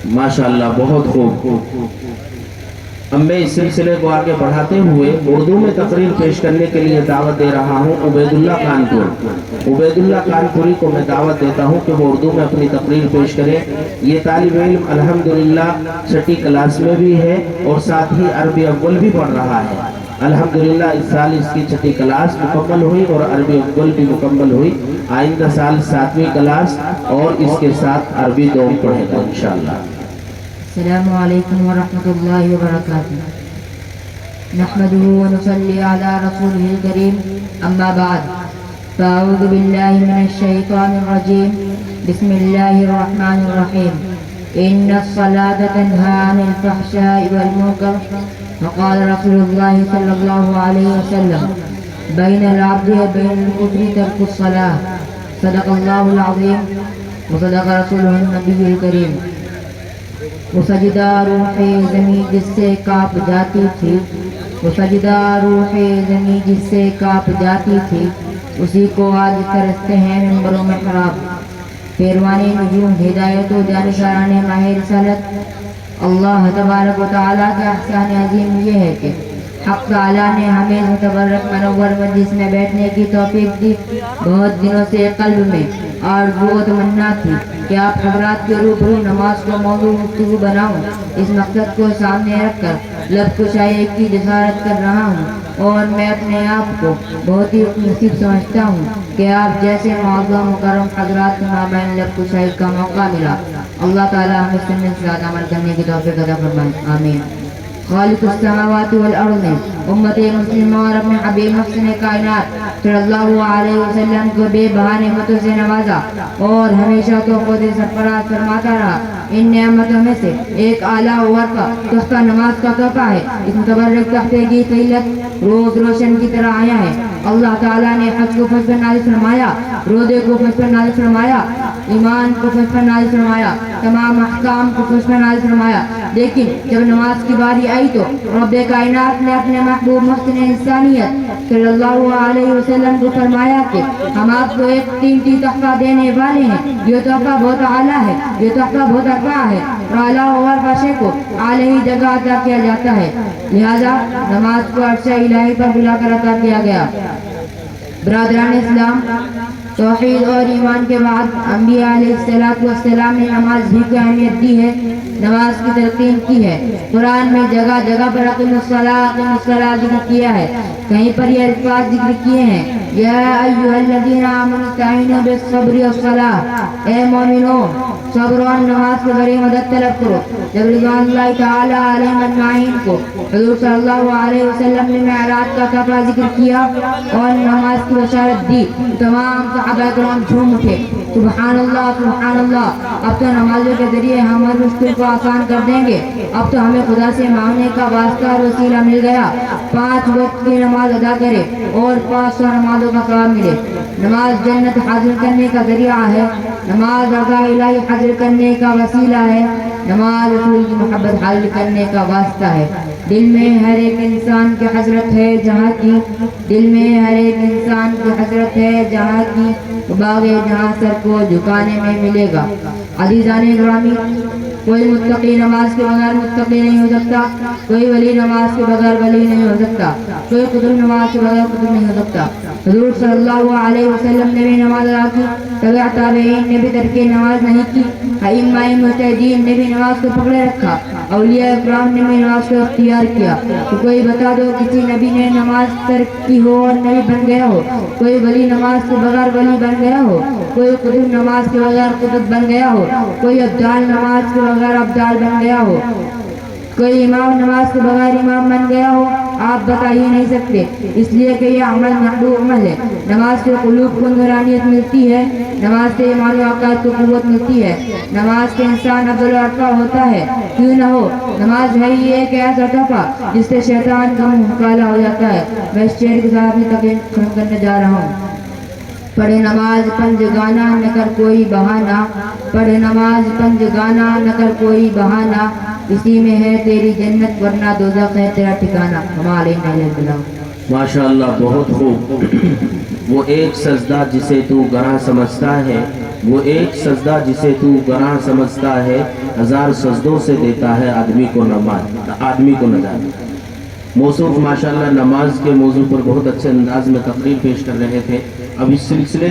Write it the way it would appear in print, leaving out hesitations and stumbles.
माशाअल्लाह, बहुत खूब। अब मैं इस सिलसिले को आगे बढ़ाते हुए उर्दू में तकरीर पेश करने के लिए दावत दे रहा हूँ उबैदुल्लाह कानपुरी को मैं दावत देता हूँ कि वो उर्दू में अपनी तकरीर पेश करें। ये तालिब इल्म अल्हम्दुलिल्लाह छठी क्लास में भी है और साथ ही अरबी अव्वल भी पढ़ रहा है। अल्हम्दुलिल्लाह इस साल इसकी छठी क्लास मुकम्मल हुई और अरबी अव्वल भी मुकम्मल हुई। आइंदा साल 7वीं क्लास और इसके साथ अरबी 2 पढ़ेगा इंशाअल्लाह। अस्सलामु अलैकुम व रहमतुल्लाहि व बरकातुहू। नहमदुहु व नुसल्ली अला रसूलिहिल करीम, अम्मा बाद। फ़अऊज़ु बिल्लाहि मिनश शैतानिर रजीम। बिस्मिल्लाहिर रहमानिर रहीम। इन्नस्सलाता तन्हा अनिल फ़हशाइ वल मुनकर व क़ाल रसूलुल्लाहि सल्लल्लाहु अलैहि वसल्लम बैनल अब्दि व बैनल कुफ्रि तर्कुस्सलाह। सदक़ल्लाहुल अज़ीम व सदक़ रसूलुहुन नबियुल करीम। वो सजदा रूहे ज़मीं जिससे काँप जाती थी, वो सजदा रूहे ज़मीं जिससे काँप जाती थी, उसी को आज तरसते हैं मिंबरों में खराब। पेरवाने नजूम हिदायत व जानकाराने माहिर रिसालत। अल्लाह तबारक व तआला का एहसान अजीम ये है कि हक़ तआला ने हमें मुतबर्रक मनव्वर मजलिस में बैठने की तौफीक दी। बहुत दिनों से क़ल्ब में आरज़ू व तमन्ना थी कि आप हज़रात के रूबरू नमाज को मौज़ू गुफ्तगू बनाऊं। इस मकसद को सामने रखकर लब कुशाई की जसारत कर रहा हूँ और मैं अपने आप को बहुत ही नसीब समझता हूँ कि आप जैसे मुअज़्ज़म मुकर्रम हज़रात के माबैन लब कुशाई का मौका मिला। अल्लाह ताला हमें सुन्नत से ज़्यादा अमल करने की तौफ़ीक़ अता फरमाए, आमीन। खालिक़ुस समावाति वल अर्ज़ ने उम्मत मुस्लिमा और अपने हबीब मुहसिन कायनात सल्लल्लाहु अलैहि वसल्लम को बेबहाने नेमतों से नवाजा और हमेशा तो खुद सरफराज फरमाता रहा। इन नेमतों में से एक आला वर्क़ा तोहफ़ा नमाज का तोहफ़ा है। इस मुतबर्रक तोहफ़े की क़ीमत रोज़ रोशन की तरह आया है। अल्लाह ताला ने हज को फर्ज पर नाज़िल फरमाया, रोज़े को फर्ज पर नाज़िल फरमाया, ईमान को फर्ज पर नाज़िल फरमाया, तमाम अहकाम को फर्ज पर नाज़िल फरमाया। लेकिन जब नमाज की बारी आई तो रब्बे कायनात ने अपने महबूब मुहसिन इंसानियत सल्लल्लाहु अलैहि वसल्लम को फरमाया कि हम आपको एक कीमती तोहफ़ा देने वाले हैं। ये तोहफ़ा बहुत आला है, ये तोहफ़ा बहुत अरफा है और आला और फाशे को आले ही जगह अता किया जाता है। लिहाजा नमाज को अर्शे इलाही पर बुलाकर अता किया गया। बरादरान इस्लाम, तौहीद और ईमान के बाद अंबिया अलैहिस्सलातु वस्सलाम ने नमाज भी को अहमियत दी है, नमाज की तलक़ीन की है। कुरान में जगह जगह पर अक़ीमुस्सलाह जिक्र किया है। कहीं पर ये अल्फाज जिक्र किए हैं, या अय्युहल्लज़ीना आमनू इस्तईनू बिस्सब्रि वस्सलाह। ए मोमिनो, सब्र और नमाज से बड़ी मदद तलब करो। जब रिज़वानुल्लाहि तआला अलैहिम अजमाइन को हुज़ूर सल्लल्लाहु अलैहि वसल्लम ने मेराज का तोहफ़ा जिक्र किया और नमाज की बशारत दी, तमाम सहाबा किराम झूम उठे, सुब्हानअल्लाह सुब्हानअल्लाह। अब तो नमाज़ों के ज़रिए हम हर मुश्किल को आसान कर देंगे। अब तो हमें खुदा से मांगने का वास्ता और वसीला मिल गया। 5 वक्त की नमाज अदा करे और 500 नमाजों का सवाब मिले। नमाज जन्नत हासिल करने का ज़रिया है, नमाज रज़ा इलाही हासिल करने का वसीला है, नमाज रसूल की मोहब्बत हासिल करने का वास्ता है। दिल में हर एक इंसान की हज़रत है जहाँ की, दिल में हर एक इंसान की हज़रत है जहाँ की, बाग़े जहाँ सर को झुकाने में मिलेगा। अज़ीज़ाने गिरामी, कोई मुत्तकी नमाज के बगैर मुत्तकी नहीं हो सकता, कोई वली नमाज के बगैर वली नहीं हो सकता, कोई कुतुब नमाज के बगैर कुतुब नहीं हो सकता। हुज़ूर सल्लल्लाहु अलैहि वसल्लम ने भी नमाज अदा की, तबा ताबईन ने भी तर्के नमाज नहीं की, अइम्माए मुजतहिदीन ने भी नमाज को पकड़े रखा, औलिया इकराम ने भी नमाज को इख्तियार किया। तो कोई बता दो किसी नबी ने नमाज तर्क की हो और नबी बन गया हो, कोई वली नमाज के बगैर वली बन गया हो, कोई कुतुब नमाज के बगैर कुतुब बन गया हो, कोई अब्दाल नमाज के बगैर अब्दाल बन गया हो, कोई इमाम नमाज के बगैर इमाम बन गया हो। आप बता ही नहीं सकते, इसलिए कि यह अमल महबूब अमल है। नमाज से क़ुलूब को नूरानियत मिलती है, नमाज से ईमान व अक़ीदत को क़ुव्वत मिलती है, नमाज से इंसान अब्दुल अरफ़ा होता है। क्यों न हो, नमाज है ही एक ऐसा तोहफ़ा जिससे शैतान का मुँह काला हो जाता है। मैं इस शेर के साथ अपनी तक़रीर ख़त्म करने जा रहा हूँ। पढ़े नमाज पंजगाना न कर कोई बहाना, पढ़े नमाज पंजगाना न कर कोई बहाना, इसी में है तेरी जन्नत वरना दोज़ख है तेरा ठिकाना। हमारे माशाअल्लाह बहुत खूब। वो एक सजदा जिसे तू गरां समझता है, वो एक सजदा जिसे तू गरां समझता है, 1000 सजदों से देता है आदमी को नजात। मौसूफ माशाअल्लाह नमाज के मौजू पर बहुत अच्छे अंदाज में तकरीर पेश कर रहे थे। अब इस सिलसिले